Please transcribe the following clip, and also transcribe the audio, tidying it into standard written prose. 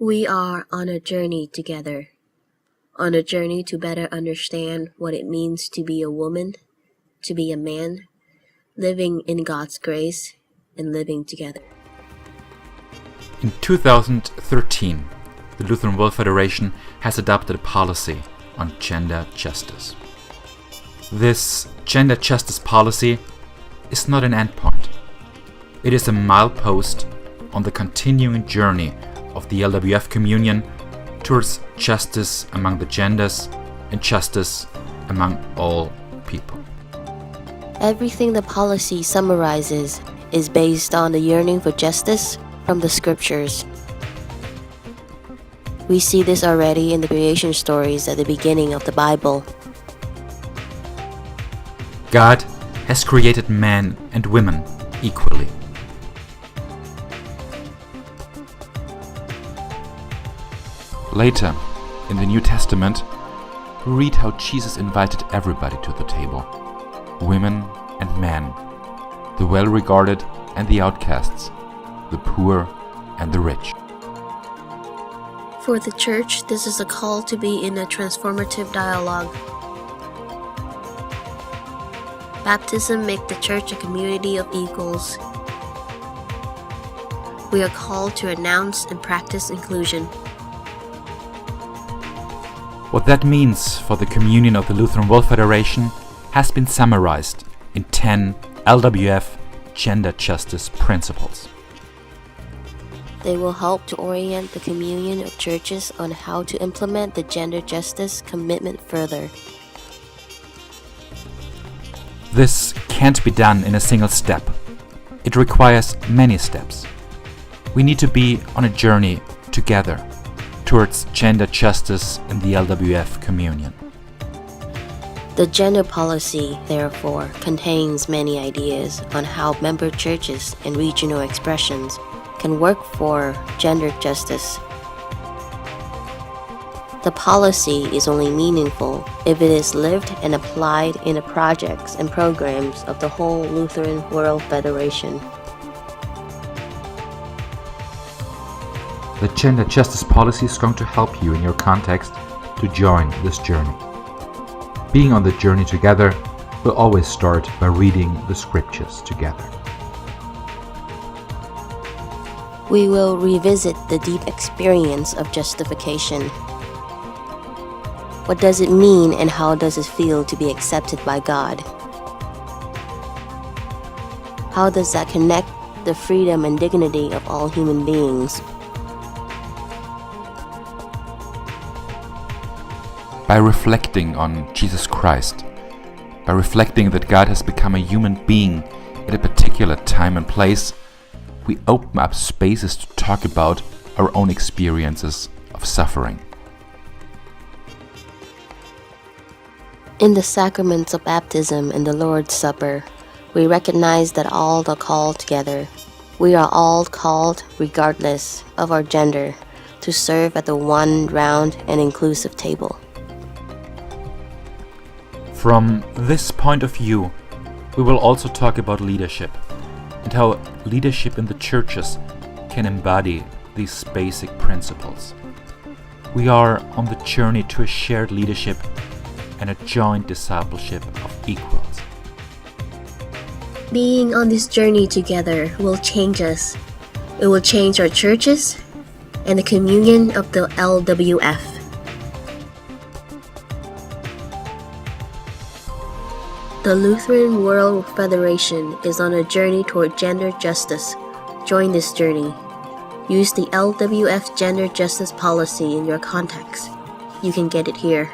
We are on a journey together, on a journey to better understand what it means to be a woman, to be a man, living in God's grace and living together. In 2013, the Lutheran World Federation has adopted a policy on gender justice. This gender justice policy is not an endpoint. It is a milepost on the continuing journey of the LWF communion towards justice among the genders and justice among all people. Everything the policy summarizes is based on the yearning for justice from the scriptures. We see this already in the creation stories at the beginning of the Bible. God has created men and women equally. Later, in the New Testament, we read how Jesus invited everybody to the table, women and men, the well-regarded and the outcasts, the poor and the rich. For the church, this is a call to be in a transformative dialogue. Baptism makes the church a community of equals. We are called to announce and practice inclusion. What that means for the communion of the Lutheran World Federation has been summarized in 10 LWF Gender Justice Principles. They will help to orient the communion of churches on how to implement the gender justice commitment further. This can't be done in a single step. It requires many steps. We need to be on a journey together towards gender justice in the LWF communion. The gender policy, therefore, contains many ideas on how member churches and regional expressions can work for gender justice. The policy is only meaningful if it is lived and applied in the projects and programs of the whole Lutheran World Federation. The gender justice policy is going to help you in your context to join this journey. Being on the journey together will always start by reading the scriptures together. We will revisit the deep experience of justification. What does it mean and how does it feel to be accepted by God? How does that connect the freedom and dignity of all human beings? By reflecting on Jesus Christ, by reflecting that God has become a human being at a particular time and place, we open up spaces to talk about our own experiences of suffering. In the sacraments of baptism and the Lord's Supper, we recognize that all are called together. We are all called, regardless of our gender, to serve at the one round and inclusive table. From this point of view, we will also talk about leadership and how leadership in the churches can embody these basic principles. We are on the journey to a shared leadership and a joint discipleship of equals. Being on this journey together will change us. It will change our churches and the communion of the LWF. The Lutheran World Federation is on a journey toward gender justice. Join this journey. Use the LWF Gender Justice Policy in your context. You can get it here.